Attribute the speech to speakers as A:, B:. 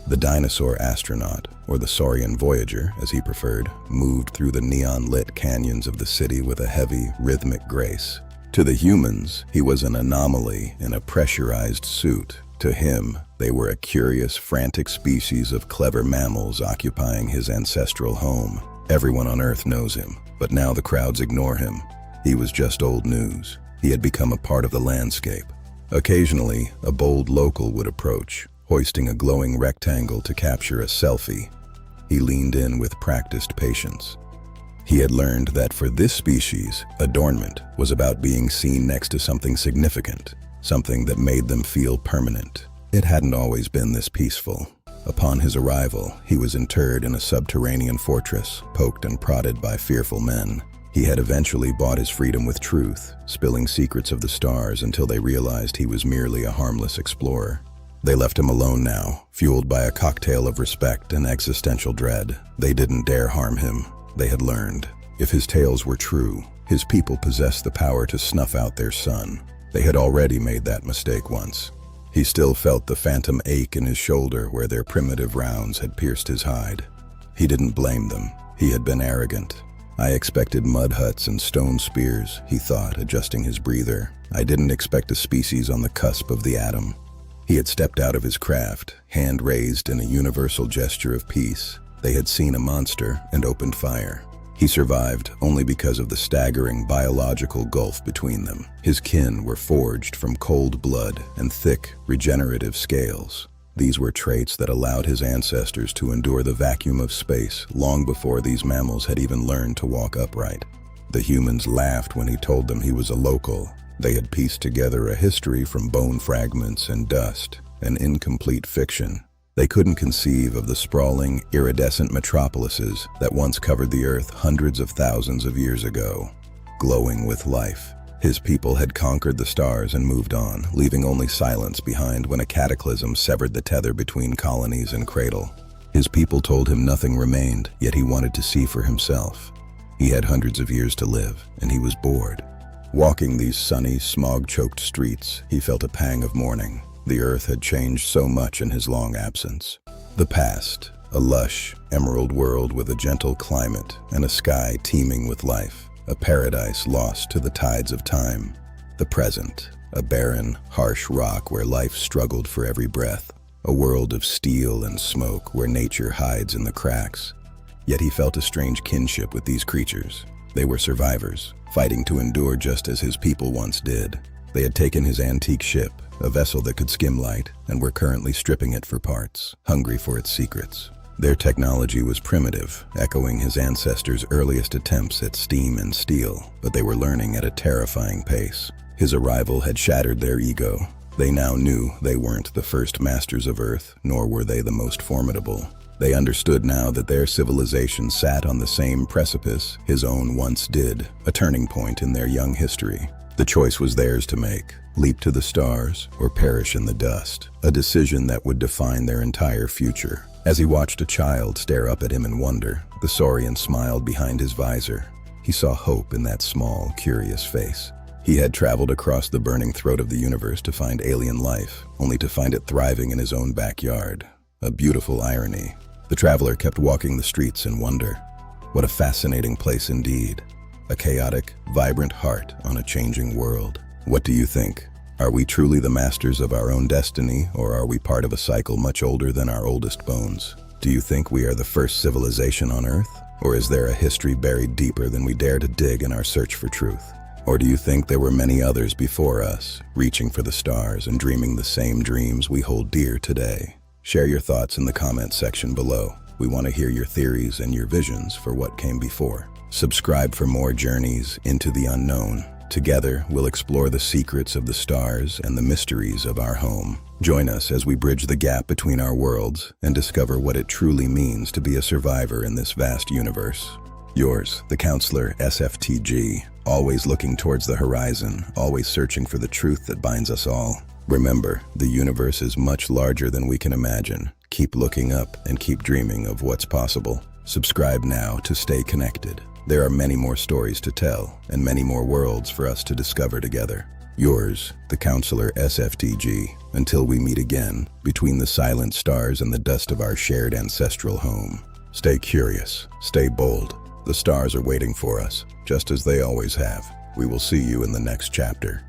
A: The dinosaur astronaut, or the Saurian Voyager as he preferred, moved through the neon-lit canyons of the city with a heavy, rhythmic grace. To the humans, he was an anomaly in a pressurized suit. To him, they were a curious, frantic species of clever mammals occupying his ancestral home. Everyone on Earth knows him, but now the crowds ignore him. He was just old news. He had become a part of the landscape. Occasionally, a bold local would approach, hoisting a glowing rectangle to capture a selfie. He leaned in with practiced patience. He had learned that for this species, adornment was about being seen next to something significant, something that made them feel permanent. It hadn't always been this peaceful. Upon his arrival, he was interred in a subterranean fortress, poked and prodded by fearful men. He had eventually bought his freedom with truth, spilling secrets of the stars until they realized he was merely a harmless explorer. They left him alone now, fueled by a cocktail of respect and existential dread. They didn't dare harm him. They had learned. If his tales were true, his people possessed the power to snuff out their sun. They had already made that mistake once. He still felt the phantom ache in his shoulder where their primitive rounds had pierced his hide. He didn't blame them. He had been arrogant. I expected mud huts and stone spears, he thought, adjusting his breather. I didn't expect a species on the cusp of the atom. He had stepped out of his craft, hand raised in a universal gesture of peace. They had seen a monster and opened fire. He survived only because of the staggering biological gulf between them. His kin were forged from cold blood and thick, regenerative scales. These were traits that allowed his ancestors to endure the vacuum of space long before these mammals had even learned to walk upright. The humans laughed when he told them he was a local. They had pieced together a history from bone fragments and dust, an incomplete fiction. They couldn't conceive of the sprawling, iridescent metropolises that once covered the Earth hundreds of thousands of years ago, glowing with life. His people had conquered the stars and moved on, leaving only silence behind when a cataclysm severed the tether between colonies and cradle. His people told him nothing remained, yet he wanted to see for himself. He had hundreds of years to live, and he was bored. Walking these sunny, smog-choked streets, he felt a pang of mourning. The Earth had changed so much in his long absence. The past, a lush, emerald world with a gentle climate and a sky teeming with life, a paradise lost to the tides of time. The present, a barren, harsh rock where life struggled for every breath, a world of steel and smoke where nature hides in the cracks. Yet he felt a strange kinship with these creatures. They were survivors, fighting to endure just as his people once did. They had taken his antique ship, a vessel that could skim light, and were currently stripping it for parts, hungry for its secrets. Their technology was primitive, echoing his ancestors' earliest attempts at steam and steel, but they were learning at a terrifying pace. His arrival had shattered their ego. They now knew they weren't the first masters of Earth, nor were they the most formidable. They understood now that their civilization sat on the same precipice his own once did, a turning point in their young history. The choice was theirs to make, leap to the stars or perish in the dust, a decision that would define their entire future. As he watched a child stare up at him in wonder, the Saurian smiled behind his visor. He saw hope in that small, curious face. He had traveled across the burning throat of the universe to find alien life, only to find it thriving in his own backyard. A beautiful irony. The traveler kept walking the streets in wonder. What a fascinating place indeed. A chaotic, vibrant heart on a changing world. What do you think? Are we truly the masters of our own destiny, or are we part of a cycle much older than our oldest bones? Do you think we are the first civilization on Earth? Or is there a history buried deeper than we dare to dig in our search for truth? Or do you think there were many others before us, reaching for the stars and dreaming the same dreams we hold dear today? Share your thoughts in the comments section below. We want to hear your theories and your visions for what came before. Subscribe for more journeys into the unknown. Together, we'll explore the secrets of the stars and the mysteries of our home. Join us as we bridge the gap between our worlds and discover what it truly means to be a survivor in this vast universe. Yours, the Counselor SFTG, always looking towards the horizon, always searching for the truth that binds us all. Remember, the universe is much larger than we can imagine. Keep looking up and keep dreaming of what's possible. Subscribe now to stay connected. There are many more stories to tell and many more worlds for us to discover together. Yours, the Counselor SFTG, until we meet again, between the silent stars and the dust of our shared ancestral home. Stay curious, stay bold. The stars are waiting for us, just as they always have. We will see you in the next chapter.